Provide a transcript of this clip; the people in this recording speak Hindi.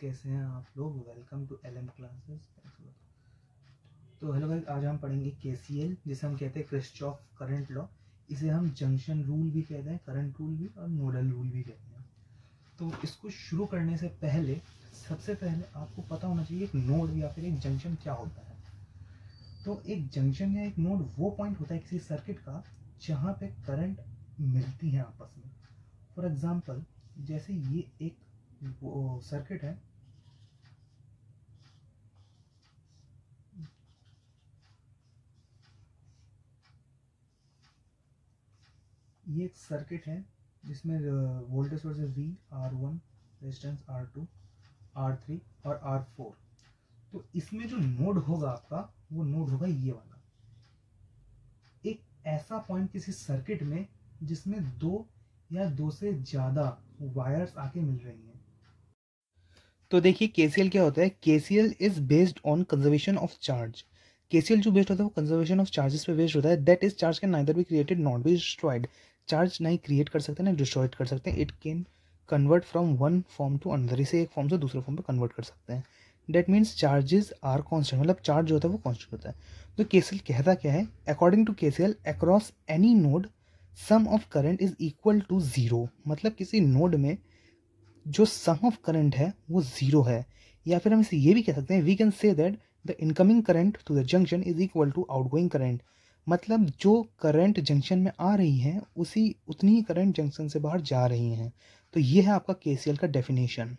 कैसे हैं आप लोग। Welcome to LM classes. तो हेलो गाइस, आज हम पढ़ेंगे केसीएल, जिसे हम कहते हैं किरचॉफ करंट लॉ। इसे हम जंक्शन रूल भी कहते हैं, करंट रूल भी और नोडल रूल भी कहते हैं। तो इसको शुरू करने से पहले सबसे पहले आपको पता होना चाहिए एक नोड या फिर एक जंक्शन क्या होता है। तो एक जंक्शन या एक नोड वो पॉइंट होता है किसी सर्किट का जहाँ पे करंट मिलती है आपस में। फॉर एग्जाम्पल, जैसे ये एक सर्किट है, ये एक सर्किट है जिसमें वोल्टेज सोर्स है V, R1, resistance R2, R3 और R4। तो इसमें जो नोड होगा आपका, वो नोड होगा ये वाला, एक ऐसा पॉइंट किसी सर्किट में जिसमें दो या दो से ज्यादा वायर्स आके मिल रही हैं। तो देखिए केसीएल क्या होता है। KCL is based on conservation of charge. KCL जो बेस्ड होता है वो कंजर्वेशन ऑफ चार्जेस पे बेस्ड होता है। That is charge can neither be created not be destroyed. Charge नहीं क्रिएट कर सकते ना डिस्ट्रॉयड कर सकते हैं। It can convert from one form to another. इसे एक फॉर्म से दूसरे फॉर्म पे कन्वर्ट कर सकते हैं। That means charges are constant, मतलब चार्ज जो होता है वो कॉन्स्टेंट होता है। तो केसीएल कहता क्या है, according to KCL across any node sum of current is equal to zero. मतलब किसी नोड में जो सम ऑफ करंट है वो जीरो है। या फिर हम इसे ये भी कह सकते हैं, we can say that the incoming current to the junction is equal to outgoing current. मतलब जो करंट जंक्शन में आ रही है उसी उतनी ही करंट जंक्शन से बाहर जा रही हैं। तो ये है आपका केसीएल का डेफिनेशन।